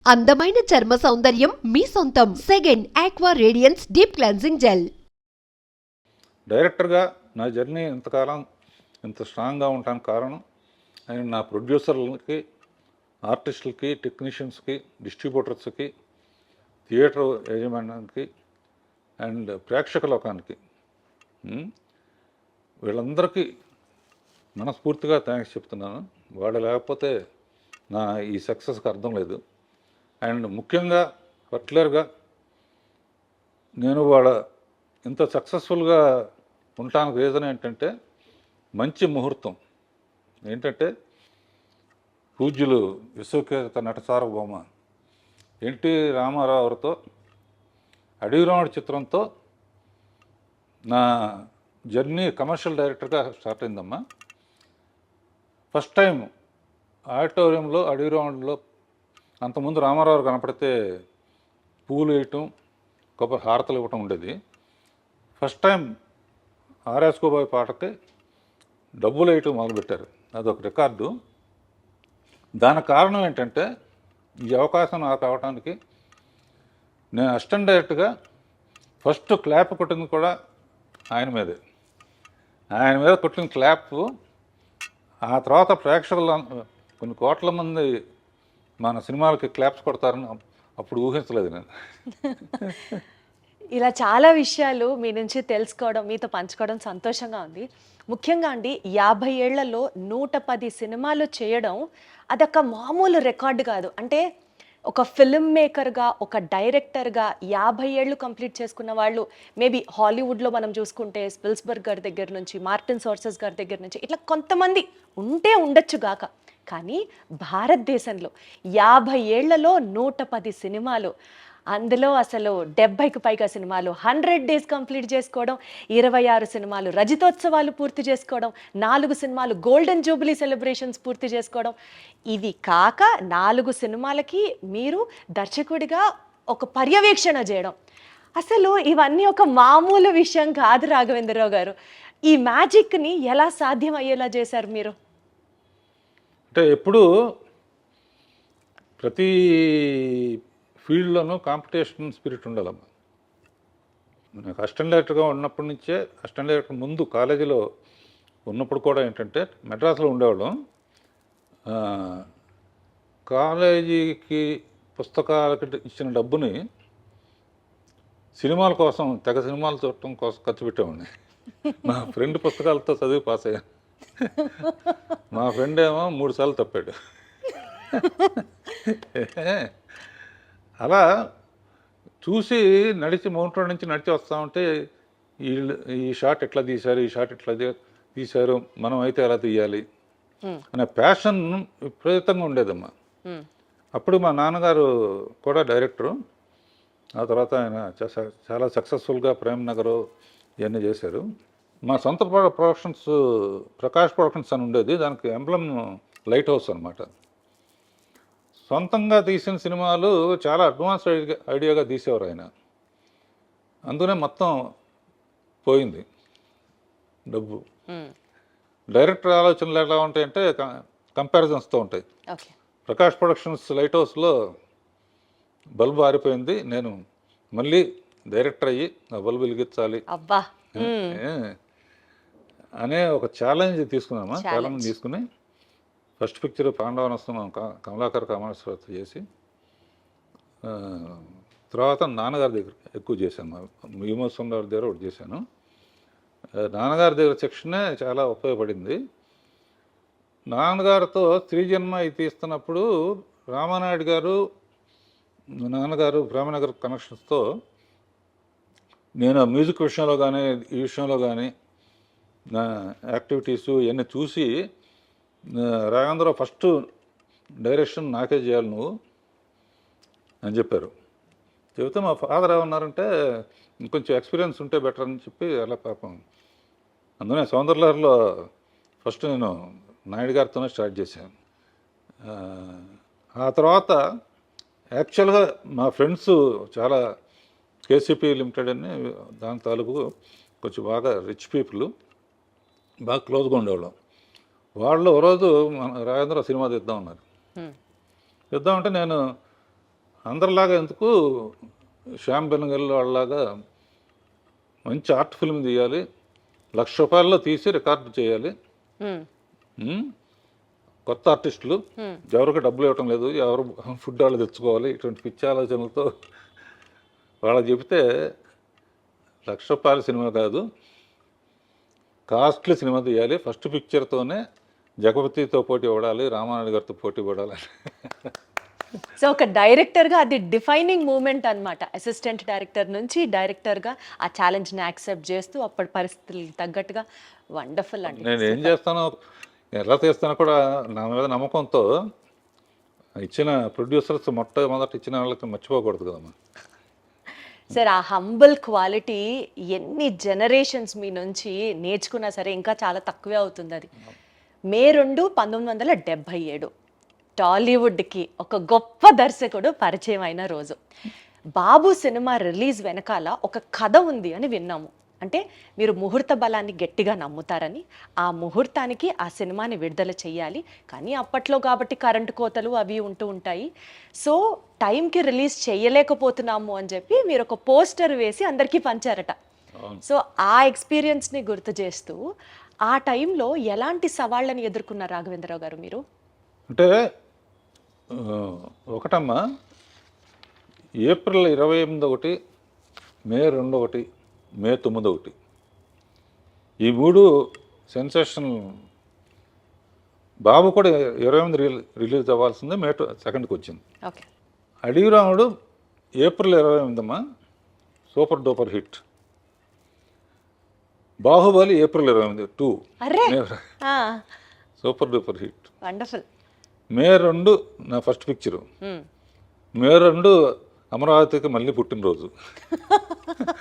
అందమైన చర్మ సౌందర్యం మీ సొంతం. Second aqua radiance deep cleansing gel. డైరెక్టర్గా నా జర్నీ ఇంతకాలం ఇంత స్ట్రాంగ్గా ఉండడానికి కారణం అండ్ నా ప్రొడ్యూసర్లకి, ఆర్టిస్టులకి, టెక్నీషియన్స్కి, డిస్ట్రిబ్యూటర్స్కి, థియేటర్ యాజమాన్యానికి అండ్ ప్రేక్షక లోకానికి వీళ్ళందరికీ మనస్ఫూర్తిగా థ్యాంక్స్ చెప్తున్నాను. వాళ్ళు లేకపోతే నా ఈ సక్సెస్కి అర్థం లేదు. అండ్ ముఖ్యంగా పర్టికులర్గా నేను వాళ్ళ ఇంత సక్సెస్ఫుల్గా ఉండటానికి రీజన్ ఏంటంటే మంచి ముహూర్తం ఏంటంటే పూజ్యులు విశ్వఖ్యాత నట సార్వభౌమ ఎన్టీ రామారావు గారితో అడవిరాముడు చిత్రంతో నా జర్నీ కమర్షియల్ డైరెక్టర్గా స్టార్ట్ అయిందమ్మా. ఫస్ట్ టైం ఆడిటోరియంలో అడవిరాముడిలో అంతకుముందు రామారావు కనపడితే పూలు వేయటం, కొబ్బరి హారతలు ఇవ్వటం ఉండేది. ఫస్ట్ టైం ఆర్ఎస్కోబాయ్ పాటకి డబ్బులు వేయటం మొదలుపెట్టారు. అదొక రికార్డు. దానికి కారణం ఏంటంటే ఈ అవకాశం నాకు అవడానికి నేను అసిస్టెంట్ డైరెక్టర్గా ఫస్ట్ క్లాప్ కొట్టింది కూడా ఆయన మీదే. ఆయన మీద కొట్టిన క్లాప్ ఆ తర్వాత ప్రేక్షకులు కొన్ని కోట్ల మంది మన సినిమాలకి క్లాప్స్ కొడతారని అప్పుడు ఊహించలేదు నేను. ఇలా చాలా విషయాలు మీ నుంచి తెలుసుకోవడం, మీతో పంచుకోవడం సంతోషంగా ఉంది. ముఖ్యంగా అండి 50 ఏళ్లలో 110 సినిమాలు చేయడం అదొక మామూలు రికార్డు కాదు. అంటే ఒక ఫిల్మ్ మేకర్గా, ఒక డైరెక్టర్గా 50 ఏళ్ళు కంప్లీట్ చేసుకున్న వాళ్ళు మేబీ హాలీవుడ్లో మనం చూసుకుంటే స్పిల్స్బర్గ్ గారి దగ్గర నుంచి, మార్టిన్ సోర్సెస్ గారి దగ్గర నుంచి ఇట్లా కొంతమంది ఉంటే ఉండొచ్చు గాక, కానీ భారతదేశంలో 50 ఏళ్లలో 110 సినిమాలు, అందులో అసలు 70కి పైగా సినిమాలు 100 డేస్ కంప్లీట్ చేసుకోవడం, 26 సినిమాలు రజితోత్సవాలు పూర్తి చేసుకోవడం, 4 సినిమాలు గోల్డెన్ జూబిలీ సెలబ్రేషన్స్ పూర్తి చేసుకోవడం, ఇది కాక 4 సినిమాలకి మీరు దర్శకుడిగా ఒక పర్యవేక్షణ చేయడం, అసలు ఇవన్నీ ఒక మామూలు విషయం కాదు రాఘవేంద్రరావు గారు. ఈ మ్యాజిక్ని ఎలా సాధ్యం అయ్యేలా చేశారు మీరు? అంటే ఎప్పుడు ప్రతి ఫీల్డ్లోనూ కాంపిటీషన్ స్పిరిట్ ఉండాలమ్మా. నాకు అసిస్టెంట్ డైరెక్టర్గా ఉన్నప్పటి నుంచే, అసిస్టెంట్ డైరెక్టర్ ముందు కాలేజీలో ఉన్నప్పుడు కూడా ఏంటంటే మెడ్రాస్లో ఉండేవాళ్ళం. కాలేజీకి పుస్తకాలకి ఇచ్చిన డబ్బుని సినిమాల కోసం, తెగ సినిమాలు చూడటం కోసం ఖర్చు పెట్టేవాడిని. మా ఫ్రెండ్ పుస్తకాలతో చదివి పాస్ అయ్యాను. మా ఫ్రెండ్ ఏమో 3 సార్లు తప్పాడు. అలా చూసి నడిచి మౌంట్ రోడ్ నుంచి నడిచి వస్తూ ఉంటే ఈ షాట్ ఎట్లా తీశారు, ఈ షాట్ ఎట్లా తీశారు, మనం అయితే ఎలా తీయాలి అనే ప్యాషన్ విపరీతంగా ఉండేదమ్మా. అప్పుడు మా నాన్నగారు కూడా డైరెక్టరు. ఆ తర్వాత ఆయన చాలా సక్సెస్ఫుల్గా ప్రేమ్ నగర్ ఇవన్నీ చేశారు. మా సొంత ప్రొడక్షన్స్ ప్రకాష్ ప్రొడక్షన్స్ అని ఉండేది. దానికి ఎంబ్లమ్ లైట్ హౌస్ అనమాట. సొంతంగా తీసిన సినిమాలు చాలా అడ్వాన్స్ ఐడియాగా తీసేవారు ఆయన. అందుకనే మొత్తం పోయింది డబ్బు. డైరెక్టర్ ఆలోచనలు ఎలా ఉంటాయంటే కంపారిజన్స్తో ఉంటాయి. ప్రకాష్ ప్రొడక్షన్స్ లైట్ హౌస్లో బల్బు ఆరిపోయింది, నేను మళ్ళీ డైరెక్టర్ అయ్యి ఆ బల్బు వెలిగించాలి అనే ఒక ఛాలెంజ్ తీసుకున్నామా. ఛాలెంజ్ తీసుకుని ఫస్ట్ పిక్చర్ పాండవనస్తం కమలాకర్ కామేశ్వరతో చేసి, తర్వాత నాన్నగారి దగ్గర ఎక్కువ చేశాను. విమోచన్ గారి దగ్గర ఒకటి చేశాను. నాన్నగారి దగ్గర సెక్షనే చాలా ఉపయోగపడింది. నాన్నగారితో స్త్రీ జన్మ ఇది తీస్తున్నప్పుడు రామానాయుడు గారు, నాన్నగారు ప్రేమనగర్ కనెక్షన్స్తో నేను మ్యూజిక్ విషయంలో కానీ, ఈ విషయంలో కానీ నా యాక్టివిటీసు ఇవన్నీ చూసి, రాఘవేంద్రరావు ఫస్ట్ డైరెక్షన్ నాకే చేయాలి నువ్వు అని చెప్పారు. చెబితే మా ఫాదర్ ఏమన్నారంటే ఇంకొంచెం ఎక్స్పీరియన్స్ ఉంటే బెటర్ అని చెప్పి అలా పాపం అందుకనే సౌందర్యలహరిలో ఫస్ట్ నేను నాయుడు గారితోనే స్టార్ట్ చేశాను. ఆ తర్వాత యాక్చువల్గా మా ఫ్రెండ్స్ చాలా కేసీపీ లిమిటెడ్ అని దాని తాలూకు కొంచెం బాగా రిచ్ పీపుల్, బాగా క్లోజ్గా ఉండేవాళ్ళం. వాళ్ళు ఒకరోజు రాఘవేంద్ర సినిమా తీద్దామన్నారు. తీద్దామంటే నేను అందరిలాగా ఎందుకు శ్యామ్ బెనగల్ వాళ్ళలాగా మంచి ఆర్ట్ ఫిల్మ్ తీయాలి, ₹1,00,000 తీసి రికార్డు చేయాలి. ఉమ్, ఉమ్, కొత్త ఆర్టిస్టులు ఉమ్. ఎవరికి డబ్బులు ఇవ్వటం లేదు, ఎవరు ఫుడ్ వాళ్ళు తెచ్చుకోవాలి, ఇటువంటి పిచ్చి ఆలోచనలతో వాళ్ళకి చెబితే ₹1,00,000 సినిమా కాదు, కాస్ట్లీ సినిమా తీయాలి, ఫస్ట్ పిక్చర్తోనే జగపతితో పోటీ పడాలి, రామానాయుడు గారితో పోటీ పడాలి. సో ఒక డైరెక్టర్గా అది డిఫైనింగ్ మూమెంట్ అన్నమాట. అసిస్టెంట్ డైరెక్టర్ నుంచి డైరెక్టర్గా ఆ ఛాలెంజ్ని యాక్సెప్ట్ చేస్తూ అప్పటి పరిస్థితులకు తగ్గట్టుగా వండర్ఫుల్ అండి. నేను ఏం చేస్తానో ఎలా చేస్తానో కూడా నా మీద నమ్మకంతో ఇచ్చిన ప్రొడ్యూసర్స్ మొట్టమొదటి ఇచ్చిన వాళ్ళకి మర్చిపోకూడదు కదమ్మా. సార్ ఆ హంబుల్ క్వాలిటీ ఎన్ని జనరేషన్స్ మీ నుంచి నేర్చుకున్నా సరే ఇంకా చాలా తక్కువే అవుతుంది అది. మే 2, 1977 టాలీవుడ్కి ఒక గొప్ప దర్శకుడు పరిచయం అయిన రోజు. బాబు సినిమా రిలీజ్ వెనకాల ఒక కథ ఉంది అని విన్నాము. అంటే మీరు ముహూర్త బలాన్ని గట్టిగా నమ్ముతారని, ఆ ముహూర్తానికి ఆ సినిమాని విడుదల చేయాలి, కానీ అప్పట్లో కాబట్టి కరెంటు కోతలు అవి ఉంటూ ఉంటాయి. సో టైంకి రిలీజ్ చేయలేకపోతున్నాము అని చెప్పి మీరు ఒక పోస్టర్ వేసి అందరికీ పంచారట. సో ఆ ఎక్స్పీరియన్స్ని గుర్తు చేస్తూ ఆ టైంలో ఎలాంటి సవాళ్ళని ఎదుర్కొన్నారు రాఘవేంద్రరావు గారు మీరు? అంటే ఒకటమ్మా, ఏప్రిల్ 28 ఒకటి, మే 2 ఒకటి, మే 9 ఒకటి, ఈ 3 సెన్సేషన్. బాబు కూడా 28 రిలీజ్ అవ్వాల్సిందే, మే 2కి వచ్చింది. ఓకే. అడవి రాముడు ఏప్రిల్ 28 అమ్మా, super duper hit. Baahubali April 28 2 అరే సూపర్ డూపర్ హిట్. వండర్ఫుల్. మే 2 నా ఫస్ట్ పిక్చరు. మే 2 అమరావతికి మళ్ళీ పుట్టినరోజు.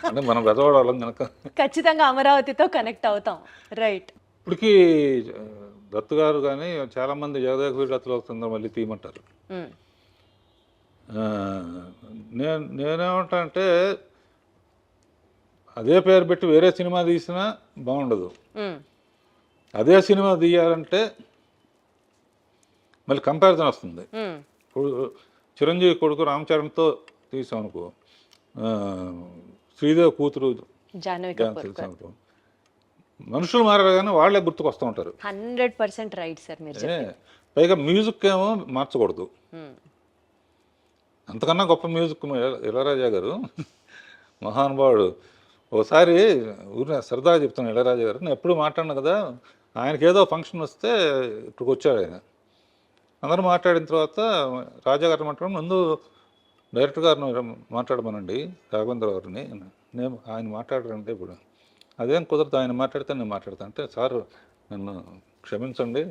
అంటే మనం బెదవాడాలం కనుక ఖచ్చితంగా అమరావతితో కనెక్ట్ అవుతాం. రైట్. ఇప్పటికీ దత్తు గారు కానీ చాలామంది జగదేక వీరుడతలో వస్తుందో మళ్ళీ తీయమంటారు. నేనేమంటా అంటే అదే పేరు పెట్టి వేరే సినిమా తీసినా బాగుండదు. అదే సినిమా తీయాలంటే మళ్ళీ కంపారిజన్ వస్తుంది. ఇప్పుడు చిరంజీవి కొడుకు రామ్ చరణ్తో తీసాం అనుకో, శ్రీదేవి కూతురు తెలుసు అనుకో, మనుషులు మారారు కానీ వాళ్ళే గుర్తుకొస్తూ ఉంటారు. 100% రైట్ సార్ మీరు చెప్పింది. పైగా మ్యూజిక్ ఏమో మార్చకూడదు. అంతకన్నా గొప్ప మ్యూజిక్ ఇళయరాజా గారు, మహానుభావుడు. ఒకసారి ఊరిని సరదాగా చెప్తాను, ఇళయరాజా గారు నేను ఎప్పుడు మాట్లాడినా కదా, ఆయనకి ఏదో ఫంక్షన్ వస్తే ఇక్కడికి వచ్చాడు ఆయన. అందరూ మాట్లాడిన తర్వాత రాజా గారు మాట్లాడడం, ముందు డైరెక్టర్ గారిని మాట్లాడమనండి రాఘవేంద్ర గారిని, నేను ఆయన మాట్లాడారంటే ఇప్పుడు అదేం కుదరదు, ఆయన మాట్లాడితే నేను మాట్లాడతాను అంటే, సార్ నన్ను క్షమించండి,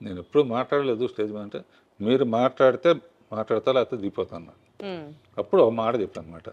నేను ఎప్పుడు మాట్లాడలేదు స్టేజ్ మీద అంటే, మీరు మాట్లాడితే మాట్లాడతా లేకపోతే దిగిపోతాను. అప్పుడు ఒక మాట చెప్పాను అనమాట,